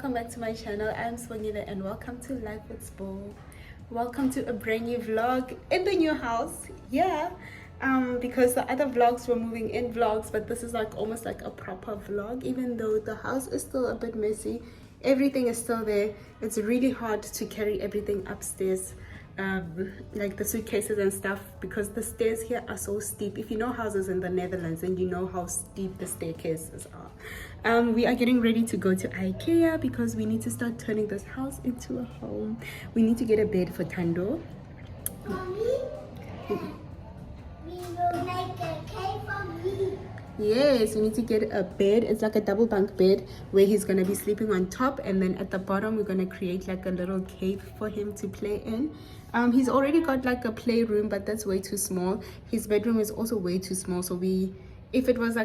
welcome back to my channel. I'm Swangile and welcome to Life with Spo. Welcome to a brand new vlog in the new house. Because the other vlogs were moving in vlogs, but this is like almost like a proper vlog. Even though the house is still a bit messy, everything is still there. It's really hard to carry everything upstairs, like the suitcases and stuff, because the stairs here are so steep. If you know houses in the Netherlands, and you know how steep the staircases are. We are getting ready to go to Ikea because we need to start turning this house into a home. We need to get a bed for Tando. Mommy, we will make a cake for me. Yes, we need to get a bed. It's like a double bunk bed where he's gonna be sleeping on top, and then at the bottom we're gonna create like a little cave for him to play in. He's already got like a playroom, but that's way too small. His bedroom is also way too small, so if it was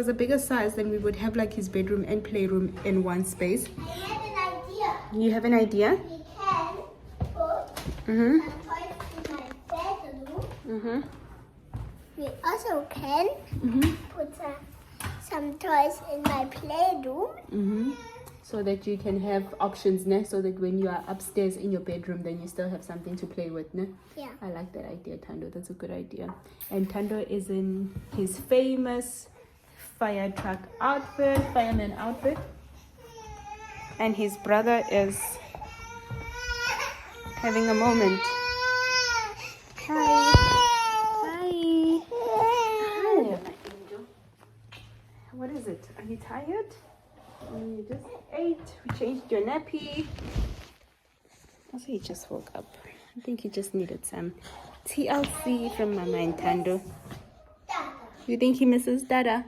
a bigger size, then we would have like his bedroom and playroom in one space. I have an idea. You have an idea? We can put some toys in my bedroom. We also can put some toys in my playroom. So that you can have options, ne? So that when you are upstairs in your bedroom, then you still have something to play with, ne? Yeah. I like that idea, Tando. That's a good idea. And Tando is in his famous fire truck outfit, fireman outfit. And his brother is having a moment. Hi. Hi. Hi. What is it? Are you tired? You just ate. We changed your nappy. Also, he just woke up. I think he just needed some TLC from Mama and Tando. You think he misses Dada?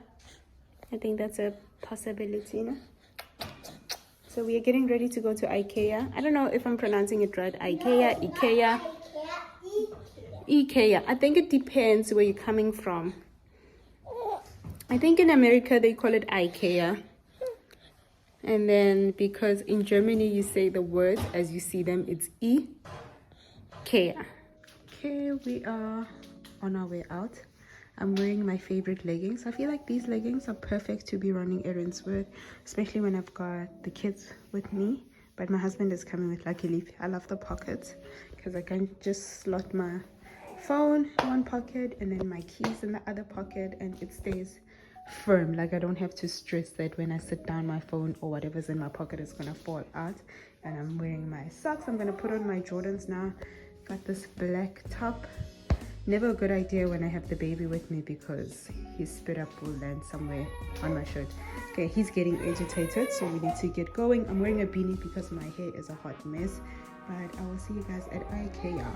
I think that's a possibility, no? So we are getting ready to go to Ikea. I don't know if I'm pronouncing it right. Ikea. I think it depends where you're coming from. I think in America they call it Ikea. And then because in Germany you say the words as you see them, it's Ikea. Okay, we are on our way out. I'm wearing my favorite leggings. I feel like these leggings are perfect to be running errands with, especially when I've got the kids with me. But my husband is coming with, luckily. I love the pockets because I can just slot my phone in one pocket and then my keys in the other pocket, and it stays firm. Like I don't have to stress that when I sit down my phone or whatever's in my pocket is gonna fall out. And I'm wearing my socks. I'm gonna put on my Jordans now. Got this black top. Never a good idea when I have the baby with me because his spit up will land somewhere on my shirt. Okay, he's getting agitated, so we need to get going. I'm wearing a beanie because my hair is a hot mess, but I will see you guys at Ikea.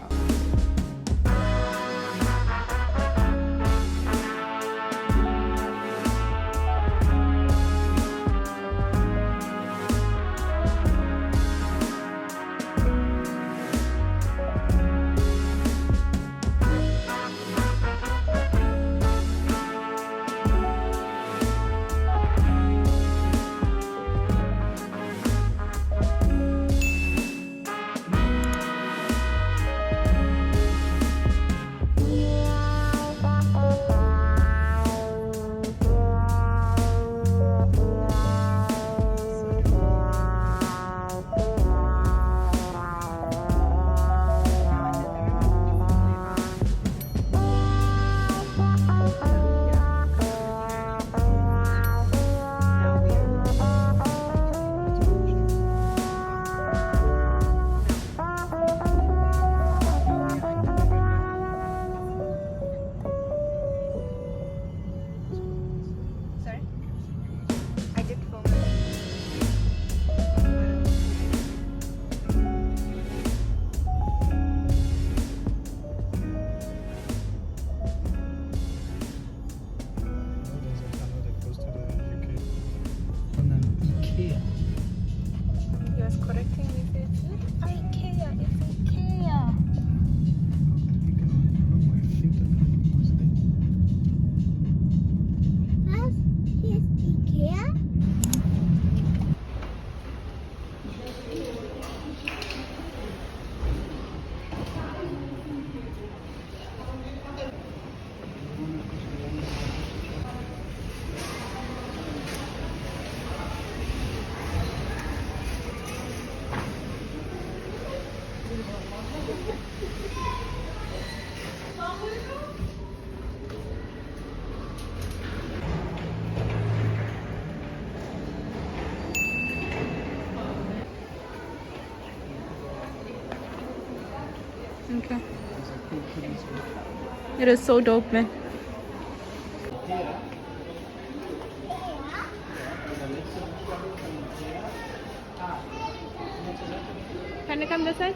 Okay. It is so dope, man. Can you come this side?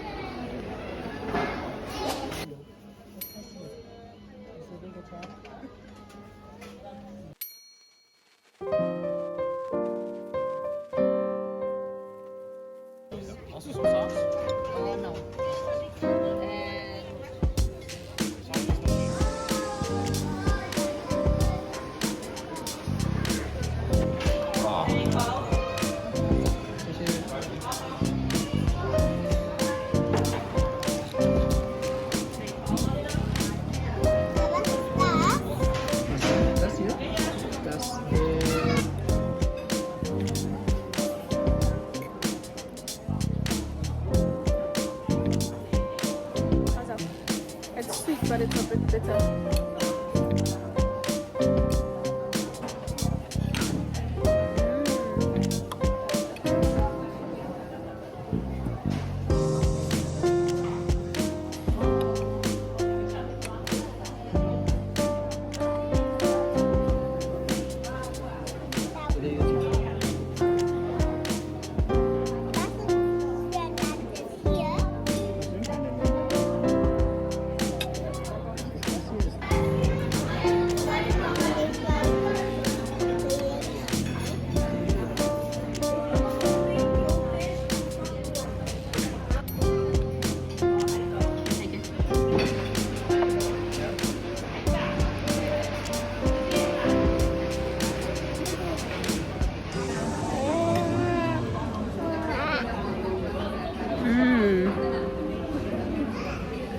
Das hier, das It's sweet, but it's a bit bitter.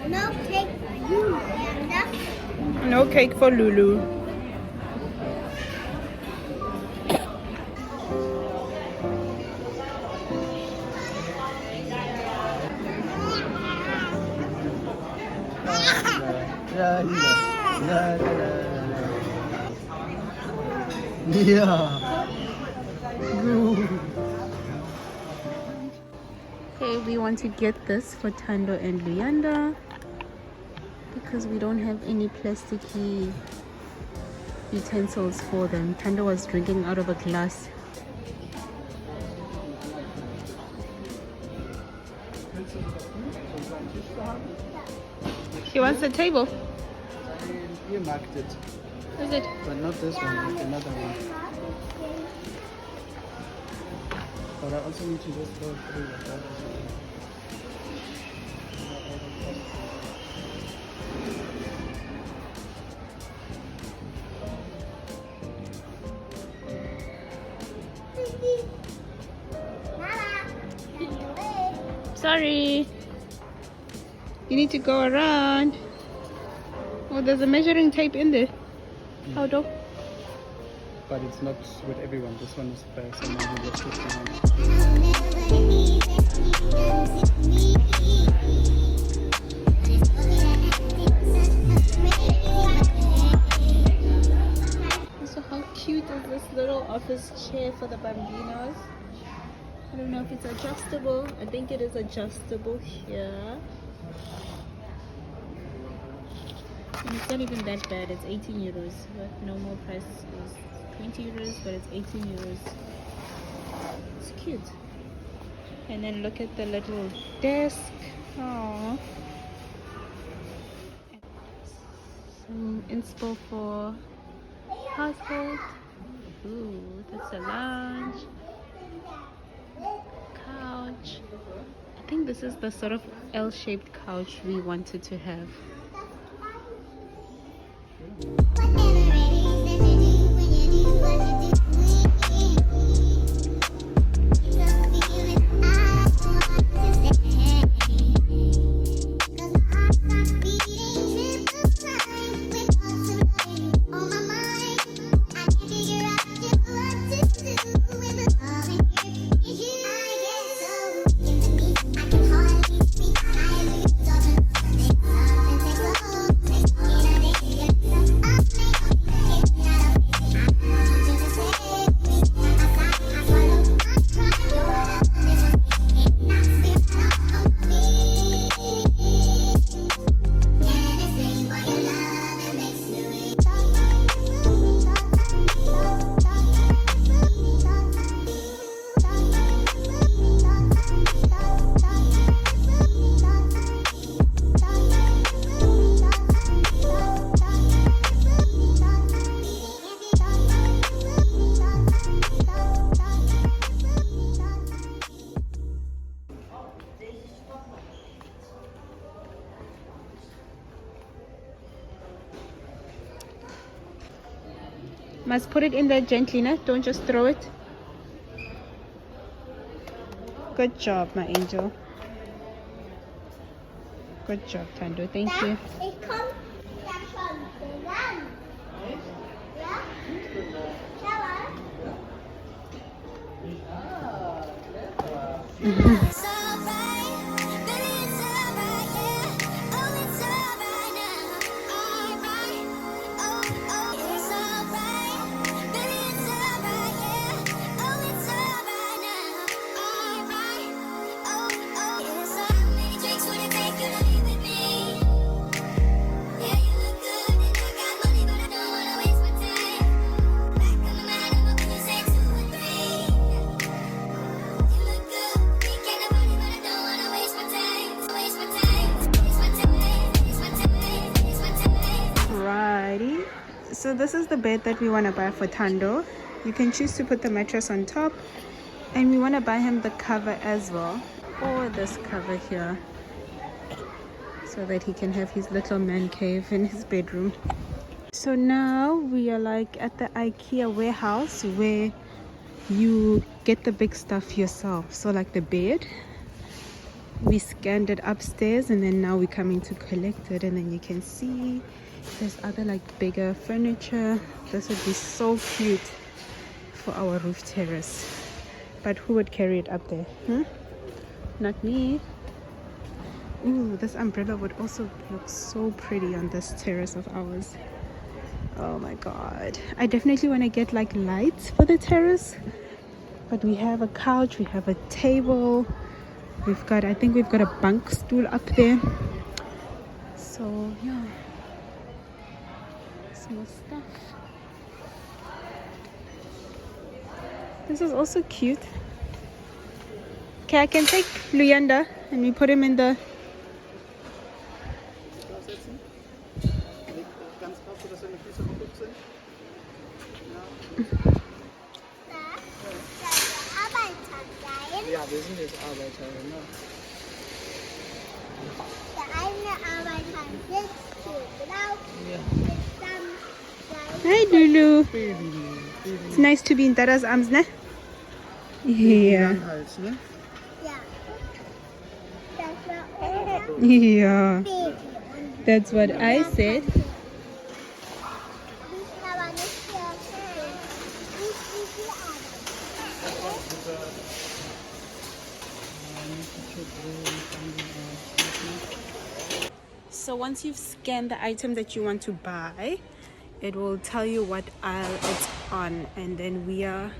No cake for you, Amanda. No cake for Lulu. Yeah. Okay, we want to get this for Tando and Luyanda because we don't have any plasticky utensils for them. Tando was drinking out of a glass. She wants a table. You marked it, Is it? but not this one, another one. But I also need to just go through with that as well. Sorry. You need to go around. Oh, there's a measuring tape in there. How dope. But it's not with everyone. This one is for someone who was just behind. So how cute is this little office chair for the bambinos? I don't know if it's adjustable. I think it is adjustable here. And it's not even that bad. It's 18 euros. But normal price is 20 euros, but it's 18 euros. It's cute. And then look at the little desk. Aww. Some inspo for household. Ooh, that's a lounge. Couch. I think this is the sort of L-shaped couch we wanted to have. Must put it in there gently, no? Don't just throw it. Good job, my angel. Good job, Tando. Thank you. It comes from the land. Yeah? Tell us. Righty. So this is the bed that we want to buy for Tando. You can choose to put the mattress on top, and we want to buy him the cover as well, or this cover here, so that he can have his little man cave in his bedroom. So now we are like at the Ikea warehouse where you get the big stuff yourself. So like the bed, we scanned it upstairs, and then now we're coming to collect it. And then you can see there's other like bigger furniture. This would be so cute for our roof terrace, but who would carry it up there? Not me. Ooh, this umbrella would also look so pretty on this terrace of ours. Oh my god, I definitely want to get like lights for the terrace. But we have a couch, we have a table, we've got, I think we've got a bunk stool up there. So yeah, some more stuff. This is also cute. Okay, I can take Luyanda and we put him in the... Ja, wir sind jetzt Arbeiter, ne? Der eine Arbeiter sitzt hier drauf. Ja. Hi Lulu. Baby. It's nice to be in Dada's arms, ne? Yeah. Hals, ne? Ja. Das war unser Yeah. Baby. That's what I said. Die ist aber nicht sehr schön. Nicht wie viel Arbeit. So once you've scanned the item that you want to buy, it will tell you what aisle it's on, and then we are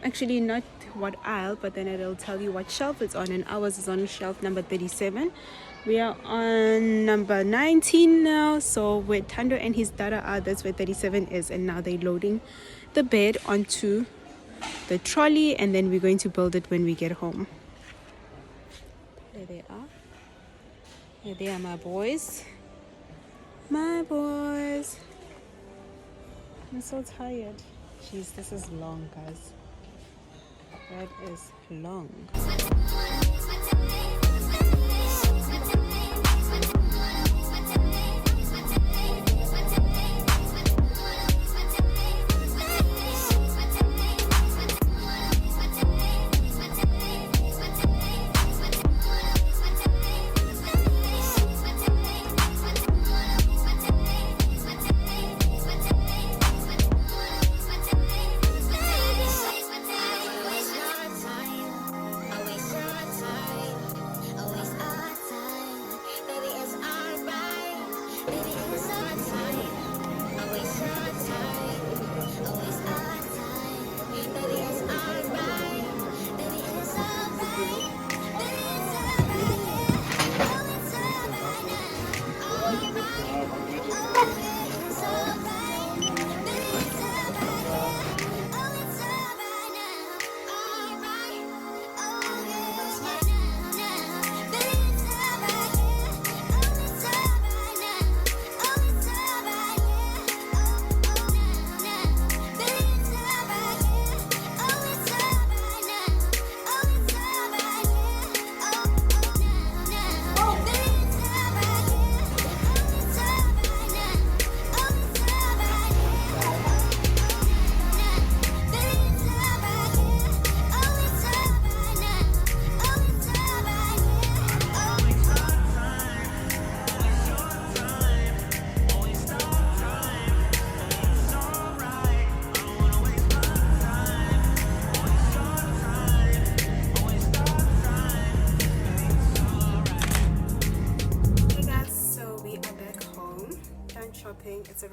actually not what aisle, but then it'll tell you what shelf it's on, and ours is on shelf number 37. We are on number 19 now, so where Tando and his dada are, that's where 37 is. And now they're loading the bed onto the trolley, and then we're going to build it when we get home. There they are. There they are, my boys. My boys. I'm so tired. Jeez, this is long, guys. That is long.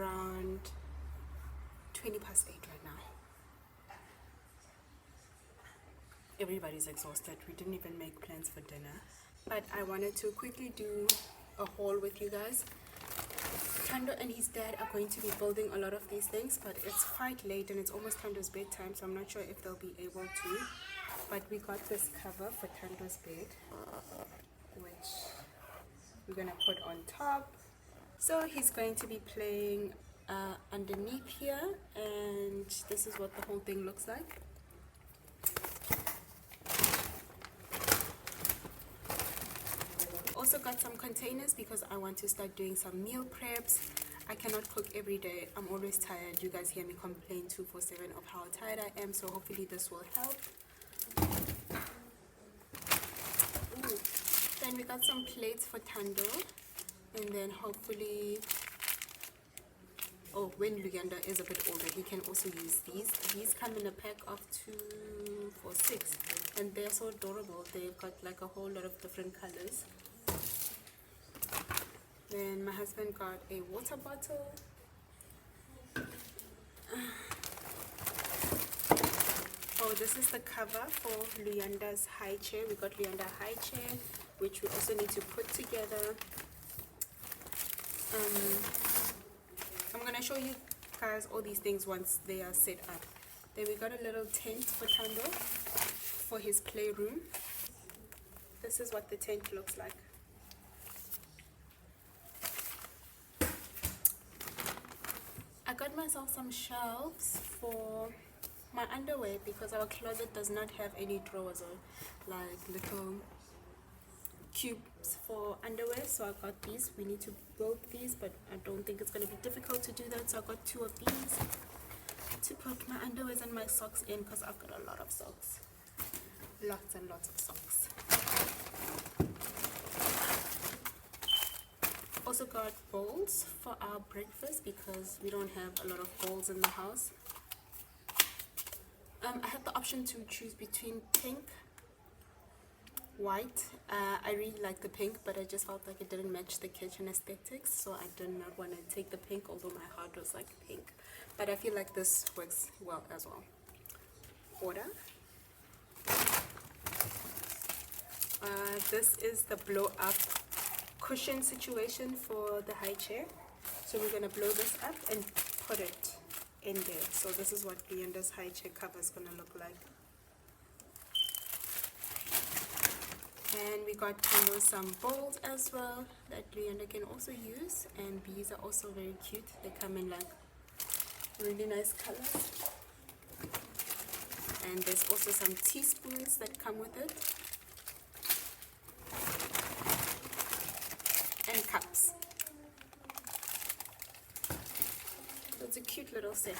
around 20 past 8 right now. Everybody's exhausted. We didn't even make plans for dinner, but I wanted to quickly do a haul with you guys. Tando and his dad are going to be building a lot of these things, but it's quite late and it's almost Tando's bedtime, so I'm not sure if they'll be able to. But we got this cover for Tando's bed, which we're gonna put on top. So he's going to be playing underneath here, and this is what the whole thing looks like. Also got some containers because I want to start doing some meal preps. I cannot cook every day. I'm always tired. You guys hear me complain 247 of how tired I am, so hopefully this will help. Ooh. Then we got some plates for Tando, and then hopefully, oh, when Luyanda is a bit older, he can also use these. These come in a pack of 2 for 6, and they're so adorable. They've got like a whole lot of different colors. Then my husband got a water bottle. Oh, this is the cover for Luyanda's high chair. We got Luyanda a high chair, which we also need to put together. I'm gonna show you guys all these things once they are set up. Then we got a little tent for Tando for his playroom. This is what the tent looks like. I got myself some shelves for my underwear because our closet does not have any drawers or like little cubes for underwear, so I got these. We need to build these, but I don't think it's going to be difficult to do that, so I got 2 of these to put my underwears and my socks in because I've got a lot of socks, lots and lots of socks. Also got bowls for our breakfast because we don't have a lot of bowls in the house. I had the option to choose between pink, white. I really like the pink, but I just felt like it didn't match the kitchen aesthetics, so I did not want to take the pink, although my heart was like pink. But I feel like this works well as well. Order. This is the blow up cushion situation for the high chair, so we're going to blow this up and put it in there. So this is what Luyanda's high chair cover is going to look like. And we got some bowls as well that Luyanda can also use, and these are also very cute. They come in like really nice colors, and there's also some teaspoons that come with it. And cups. So it's a cute little set.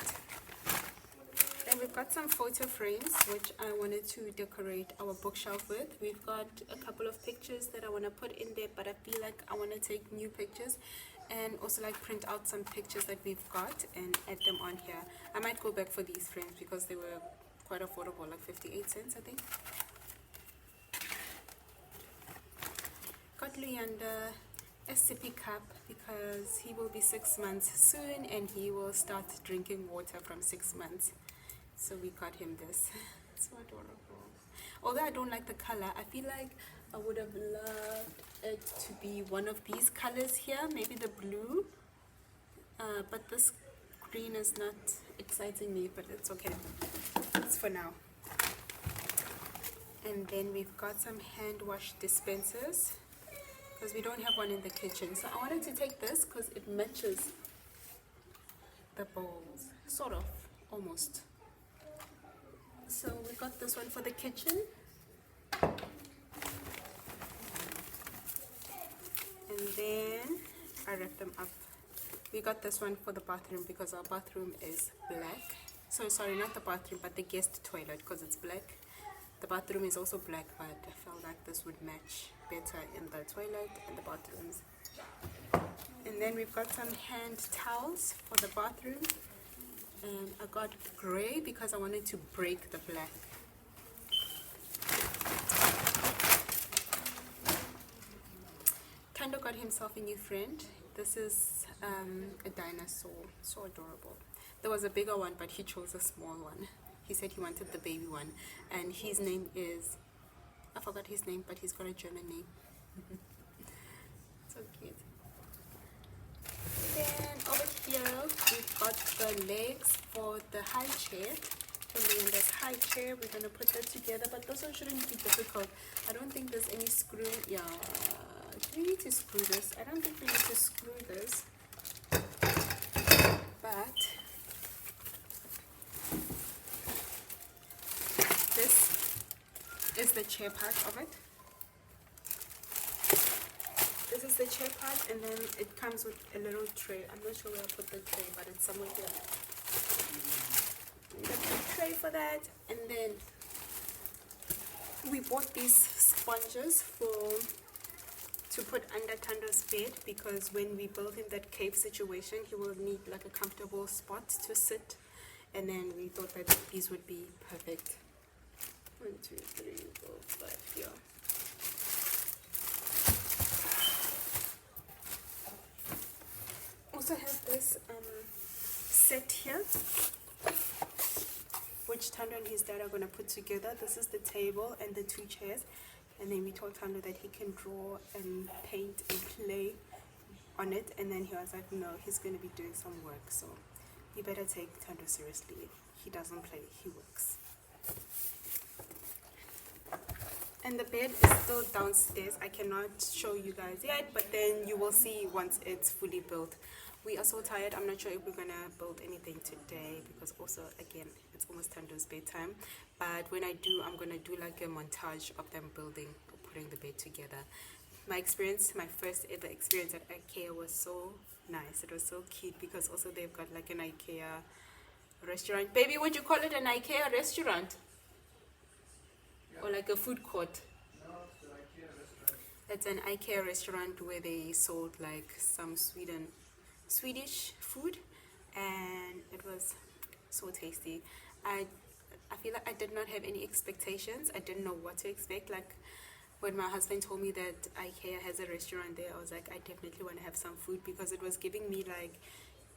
Then we've got some photo frames which I wanted to decorate our bookshelf with. We've got a couple of pictures that I want to put in there, but I feel like I want to take new pictures and also like print out some pictures that we've got and add them on here. I might go back for these frames because they were quite affordable, like 58 cents I think. Got Luyanda a sippy cup because he will be 6 months soon and he will start drinking water from 6 months, so we got him this. It's so adorable. Although I don't like the color, I feel like I would have loved it to be one of these colors here, maybe the blue, but this green is not exciting me, but it's okay, it's for now. And then we've got some hand wash dispensers because we don't have one in the kitchen, so I wanted to take this because it matches the bowls, sort of, almost. So we got this one for the kitchen, and then I wrapped them up. We got this one for the bathroom because our bathroom is black. So sorry, not the bathroom, but the guest toilet, because it's black. The bathroom is also black, but I felt like this would match better in the toilet and the bathrooms. And then we've got some hand towels for the bathroom, and I got gray because I wanted to break the black. Tando got himself a new friend. This is a dinosaur. So adorable. There was a bigger one, but he chose a small one. He said he wanted the baby one, and his name is, I forgot his name, but he's got a German name. So cute. Then over here we've got the legs for the high chair. And then this high chair, we're gonna put that together, but this one shouldn't be difficult. I don't think there's any screw. Yeah, do we need to screw this? I don't think we need to screw this, but this is the chair part of it. This is the chair part, and then it comes with a little tray. I'm not sure where I put the tray, but it's somewhere here. Got the tray for that, and then we bought these sponges to put under Tando's bed, because when we build him that cave situation, he will need like a comfortable spot to sit, and then we thought that these would be perfect. 1, 2, 3, 4, 5, yeah. Also have this set here, which Tando and his dad are going to put together. This is the table and the 2 chairs, and then we told Tando that he can draw and paint and play on it, and then he was like, no, he's going to be doing some work, so you better take Tando seriously. He doesn't play, he works. And the bed is still downstairs. I cannot show you guys yet, but then you will see once it's fully built. We are so tired. I'm not sure if we're gonna build anything today, because also again it's almost Tando's bedtime, but when I do, I'm gonna do like a montage of them building or putting the bed together. My experience, my first ever experience at Ikea was so nice. It was so cute, because also they've got like an Ikea restaurant. Baby, would you call it an Ikea restaurant? Or like a food court? No, it's an IKEA restaurant. It's an Ikea restaurant where they sold like some Swedish food, and it was so tasty. I feel like I did not have any expectations. I didn't know what to expect. Like when my husband told me that Ikea has a restaurant there, I was like, I definitely want to have some food, because it was giving me like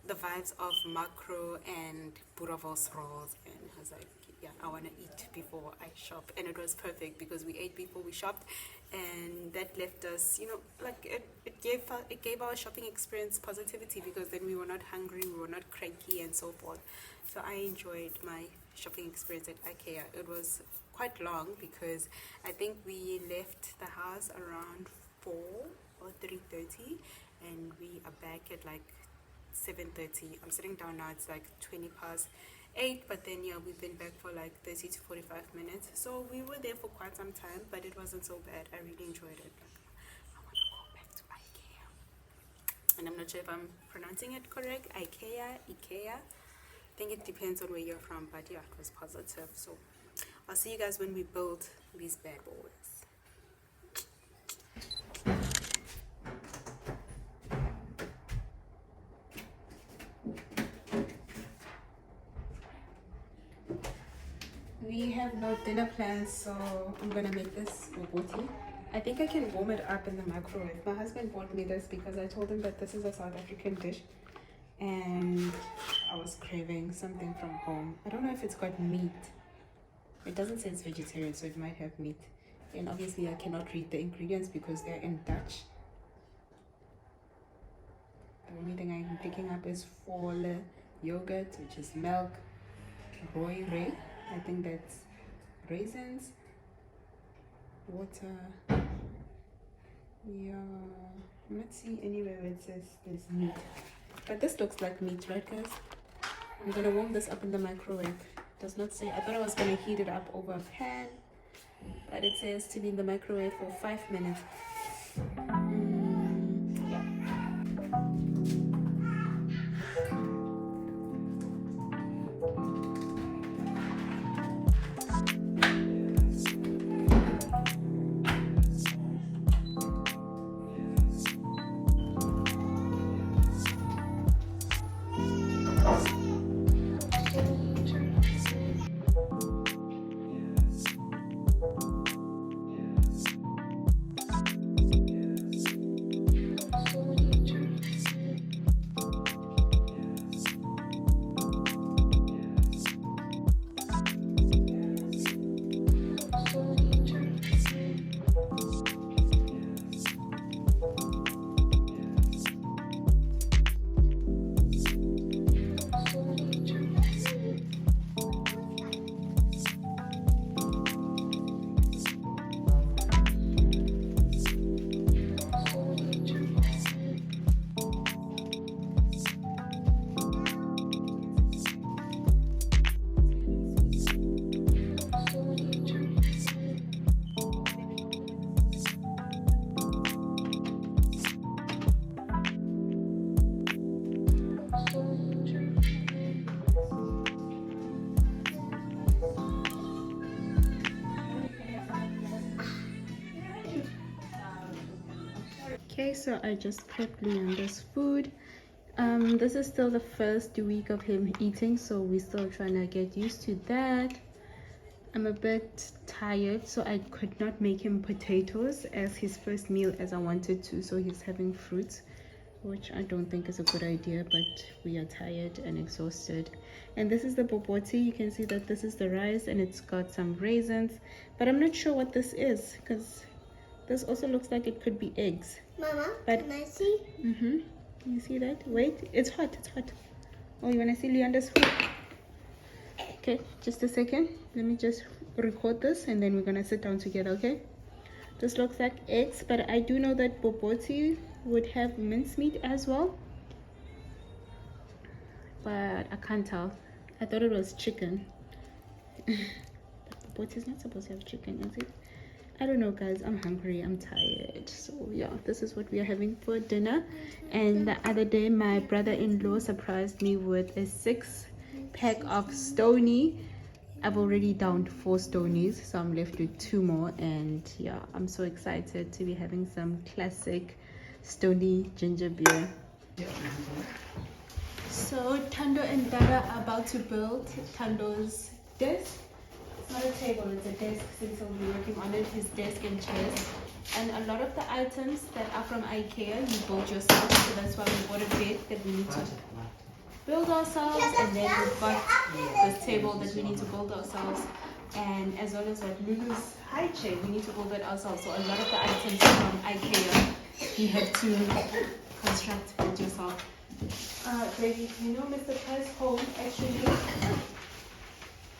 the vibes of macro and boerewors rolls, and I was like, yeah, I want to eat before I shop. And it was perfect, because we ate before we shopped, and that left us, you know, like it gave our shopping experience positivity, because then we were not hungry, we were not cranky and so forth. So I enjoyed my shopping experience at Ikea. It was quite long, because I think we left the house around 4 or 3:30, and we are back at like 7:30. I'm sitting down now, it's like 8:20, but then yeah, we've been back for like 30 to 45 minutes, so we were there for quite some time, but it wasn't so bad. I really enjoyed it. Like, I want to go back to Ikea, and I'm not sure if I'm pronouncing it correct. Ikea. I think it depends on where you're from, but yeah, it was positive. So I'll see you guys when we build these bad boys. We have no dinner plans, so I'm gonna make this boboti. I think I can warm it up in the microwave. My husband bought me this because I told him that this is a South African dish, and I was craving something from home. I don't know if it's got meat. It doesn't say it's vegetarian, so it might have meat. And obviously I cannot read the ingredients because they're in Dutch. The only thing I'm picking up is volle yogurt, which is milk, rooi ray, I think that's raisins, water. Yeah, I'm not seeing anywhere where it says there's meat, but this looks like meat, right guys? I'm gonna warm this up in the microwave. It does not say. I thought I was gonna heat it up over a pan, but it says to be in the microwave for 5 minutes. Okay, so I just prepped Leander's food. This is still the first week of him eating, so we're still trying to get used to that. I'm a bit tired, so I could not make him potatoes as his first meal as I wanted to, so he's having fruits, which I don't think is a good idea, but we are tired and exhausted. And this is the boboti. You can see that this is the rice and it's got some raisins, but I'm not sure what this is because this also looks like it could be eggs. Mama, But can I see? Can you see that? Wait, it's hot, it's hot. Oh, you wanna see Leander's food? Okay, just a second. Let me just record this and then we're gonna sit down together, okay? This looks like eggs, but I do know that boboti would have mincemeat as well. But I can't tell. I thought it was chicken. But boboti is not supposed to have chicken, is it? I don't know, guys. I'm hungry. I'm tired. So yeah, this is what we are having for dinner. And the other day, my brother-in-law surprised me with a 6-pack of Stony. I've already downed 4 Stonies, so I'm left with 2 more. And yeah, I'm so excited to be having some classic Stony ginger beer. So Tando and Dada are about to build Tando's desk. It's not a table, it's a desk, since he'll be working on it, his desk and chairs. And a lot of the items that are from Ikea, you build yourself, so that's why we bought a bed that we need to build ourselves, and then we've got this table that we need to build ourselves, and as well as like Lulu's high chair, we need to build it ourselves. So a lot of the items from Ikea, you have to construct build yourself. Baby, you know Mr. Price home, actually,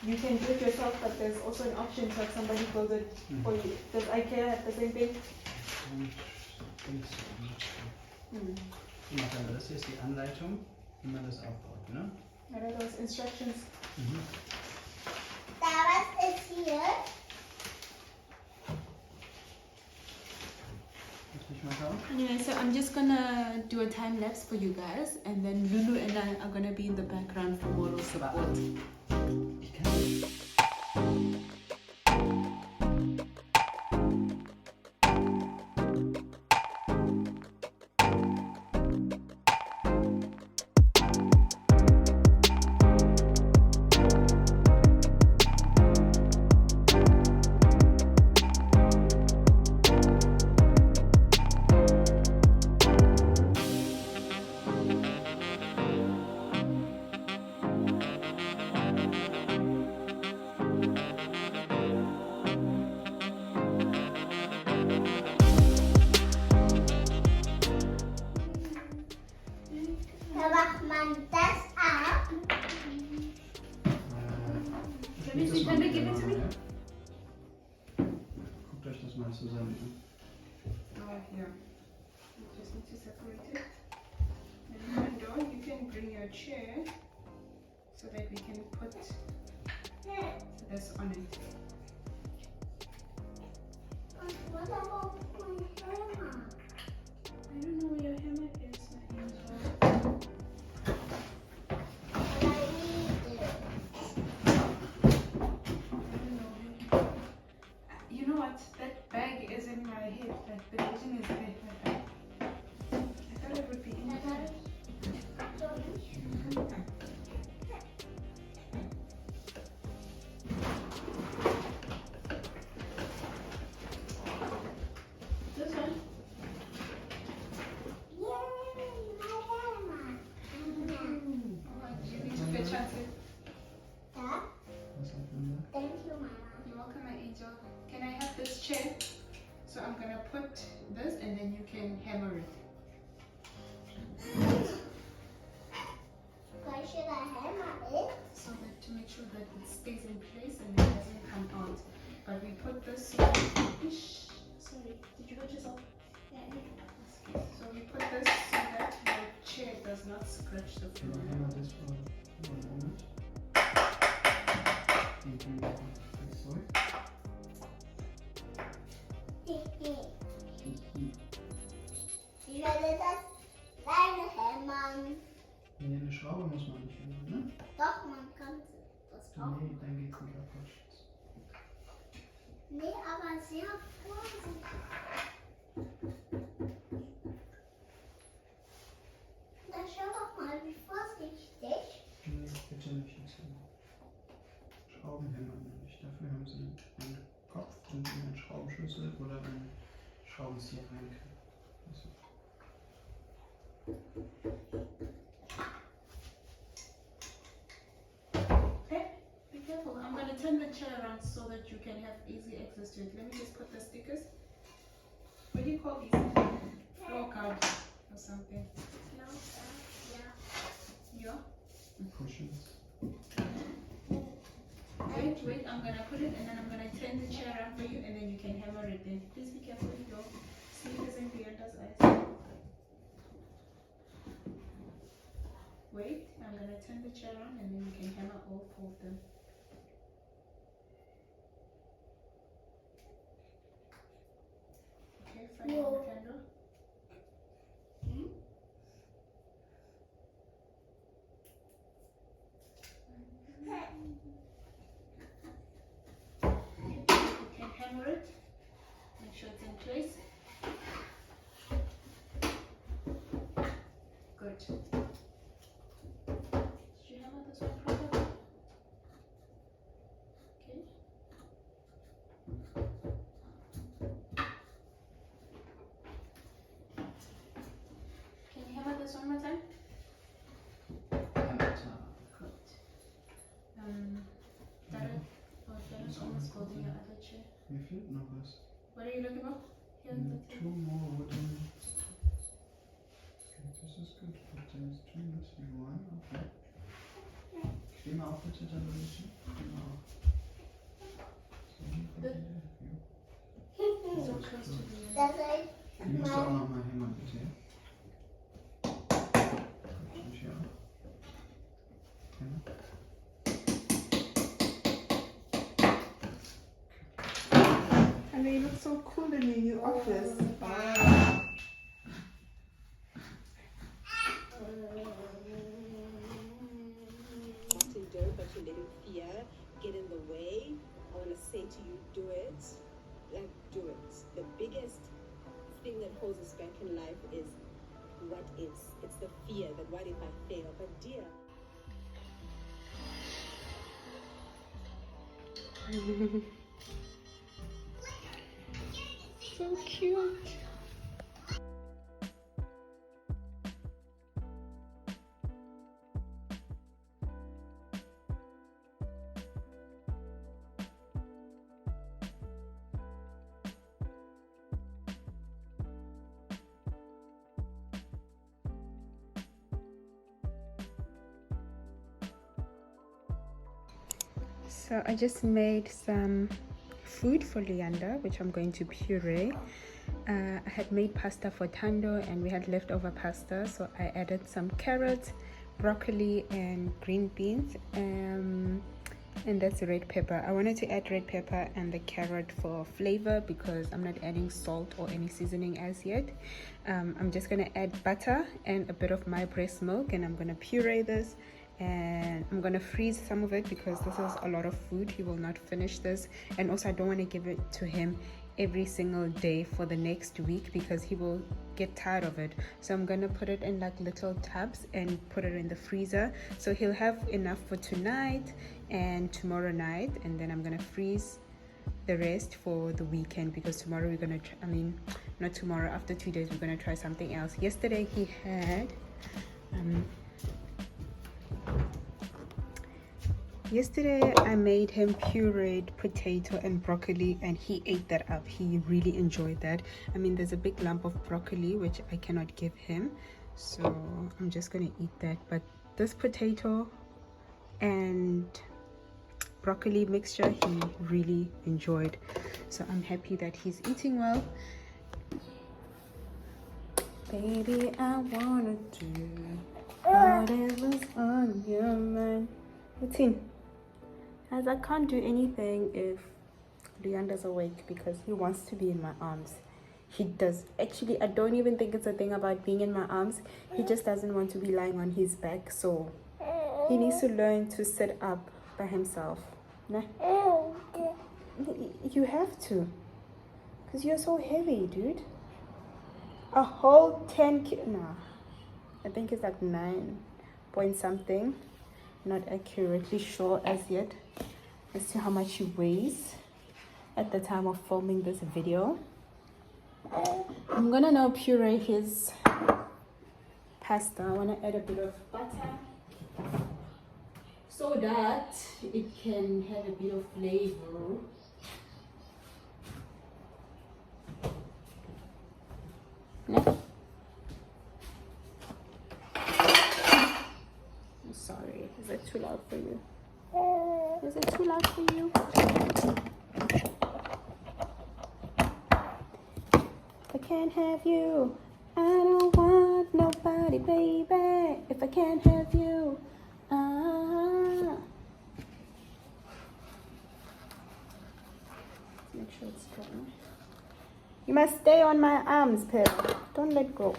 you can do it yourself, but there's also an option to have somebody build it for you. Does IKEA have the same thing? Das hier ist die Anleitung, wie man das aufbaut, ne? What are those instructions? That is here. Anyway, so I'm just gonna do a time lapse for you guys, and then Lulu and I are gonna be in the background for moral support. Da macht man das ab. Let me see, can they give it to me? Guckt euch das mal zusammen an. Oh, yeah. You just need to separate it. And then you can bring your chair so that we can put this on it. What about my hammer? I don't know where your hammer is, my angel. I need it. I don't know. You know what? That bag is in my head. Like the vision is there. Like, I thought it would be in the bag. This one? Yay, my hammer. Oh, you need to fetch it. Dad, Was hat man da? thank you, Mama. You're welcome, my angel. Can I have this chair? So I'm gonna put this and then you can hammer it. Why should I hammer it? So that to make sure that it stays in place and it doesn't come out. But we put this so Ish. Sorry, did you hurt yourself? So we put this so that the chair does not scratch the Ja, floor. einmal das vor. Und dann das zurück. Ich werde das kleine hämmern. Nee, eine Schraube muss man nicht nehmen, ne? Doch, man kann das auch. Nee, dann geht's nicht kaputt. Nee, aber sehr vorsichtig. Dafür haben sie einen Kopf und einen Schraubenschlüssel oder einen Schraubenzieher rein kann. Also, Okay, be careful. I'm going to turn the chair around so that you can have easy access to it. Let me just put the stickers. What do you call these? Floor cards or something. No, yeah. Yeah. cushions. Wait, I'm gonna put it and then I'm gonna turn the chair around for you and then you can hammer it in. Please be careful with your sneakers and Brianna's eyes. Wait, I'm gonna turn the chair around and then you can hammer all four of them. Okay, find the candle. You can hammer it. Make sure it's in place. Good. Did you hammer this one properly? Okay. Can you hammer this one more time? Darren's almost holding your other chair. Mir fehlt noch was. What are you looking for? Here on the Two table. more wooden. Okay, this is good, but there's too much in one. Okay. Steh mal auf bitte, dann will ich. Genau. So, So close to the That's like die musst du auch noch mal hämmern, bitte. Und hier auch. Hämmern. And you look so cool in your new office. Want to do, but you're letting fear get in the way. I want to say to you, do it. Like, do it. The biggest thing that holds us back in life is what is. It's the fear that what if I fail? But dear. So cute. So I just made some food for Leander, which I'm going to puree. I had made pasta for Tando and we had leftover pasta, so I added some carrots, broccoli and green beans, and that's red pepper. I wanted to add red pepper and the carrot for flavor because I'm not adding salt or any seasoning as yet. I'm just gonna add butter and a bit of my breast milk and I'm gonna puree this. And I'm gonna freeze some of it because this is a lot of food. He will not finish this, and also I don't want to give it to him every single day for the next week because he will get tired of it. So I'm gonna put it in like little tubs and put it in the freezer so he'll have enough for tonight and tomorrow night, and then I'm gonna freeze the rest for the weekend because tomorrow we're gonna not tomorrow, after 2 days we're gonna try something else. Yesterday he had Yesterday I made him pureed potato and broccoli and he ate that up. He really enjoyed that. I mean, there's a big lump of broccoli which I cannot give him, so I'm just gonna eat that. But this potato and broccoli mixture he really enjoyed, so I'm happy that he's eating well. Baby, I wanna do whatever's on your mind. What's in? As I can't do anything if Leander's awake because he wants to be in my arms. He does. Actually, I don't even think it's a thing about being in my arms. He just doesn't want to be lying on his back, so he needs to learn to sit up by himself. Nah. You have to, because you're so heavy, dude. A whole 10 nah, I think it's like 9 point something. Not accurately sure as yet. as to how much he weighs at the time of filming this video. I'm gonna now puree his pasta. I want to add a bit of butter so that it can have a bit of flavor. No? I'm sorry, is it too loud for you? Is it too loud for you? I can't have you. I don't want nobody, baby. If I can't have you. Make sure it's strong. You must stay on my arms, Pip. Don't let go.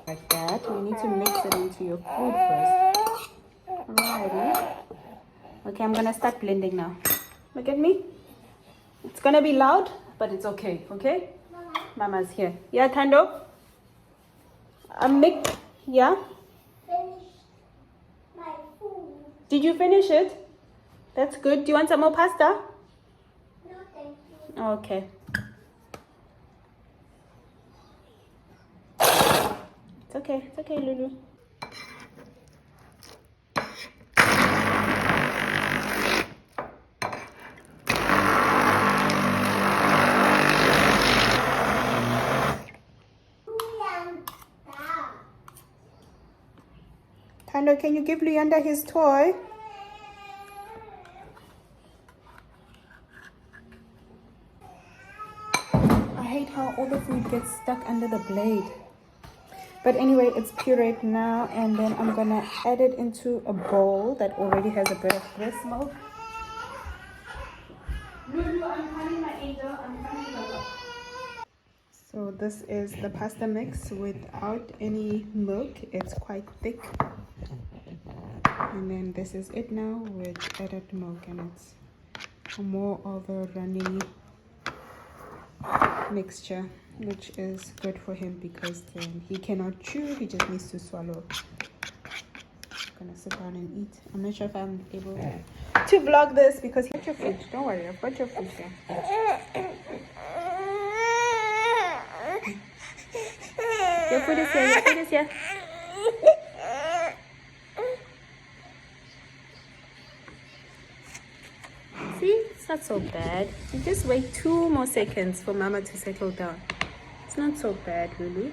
Like that. We need to mix it into your food first. Alrighty. Okay, I'm gonna start blending now. Look at me. It's gonna be loud, but it's okay, okay? Mama's here. Yeah, Tando? Mick? Yeah? Finish my food. Did you finish it? That's good. Do you want some more pasta? No, thank you. Okay. It's okay, Lulu. Tando, can you give Leander his toy? I hate how all the food gets stuck under the blade. But anyway, it's pureed now, and then I'm gonna add it into a bowl that already has a bit of breast milk. Lulu, I'm coming, my angel. I'm coming, Lulu. So this is the pasta mix without any milk. It's quite thick. And then this is it now with added milk, and it's more of a runny mixture, which is good for him because he cannot chew, he just needs to swallow. I'm gonna sit down and eat. I'm not sure if I'm able to vlog this because you got your food. Don't worry, I've got your food here. Your food is here, your food is here. See, it's not so bad. You just wait 2 more seconds for Mama to settle down. It's not so bad, really.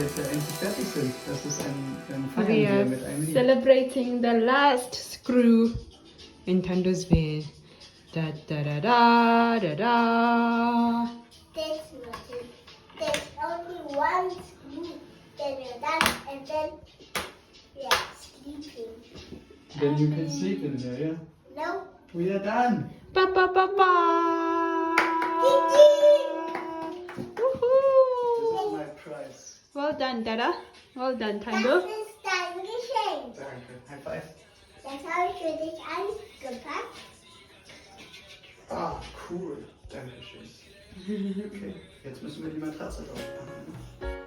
jetzt ja endlich fertig sind. Das ist ein Feiern We wir are mit einem Lied. celebrating the last screw in Tando's bed. Da da da da da da. There's nothing. There's only one screw. Then you're done, and then we are sleeping. Then you can sleep in there, yeah? No. We are done. Ba ba ba ba. This Woohoo! is my prize. Well done, Dada. Well done, Das Tando. ist dein Geschenk. Danke. High five. Das habe ich für dich angepackt. Ah, cool. Dankeschön. Okay, jetzt müssen wir die Matratze draufpacken.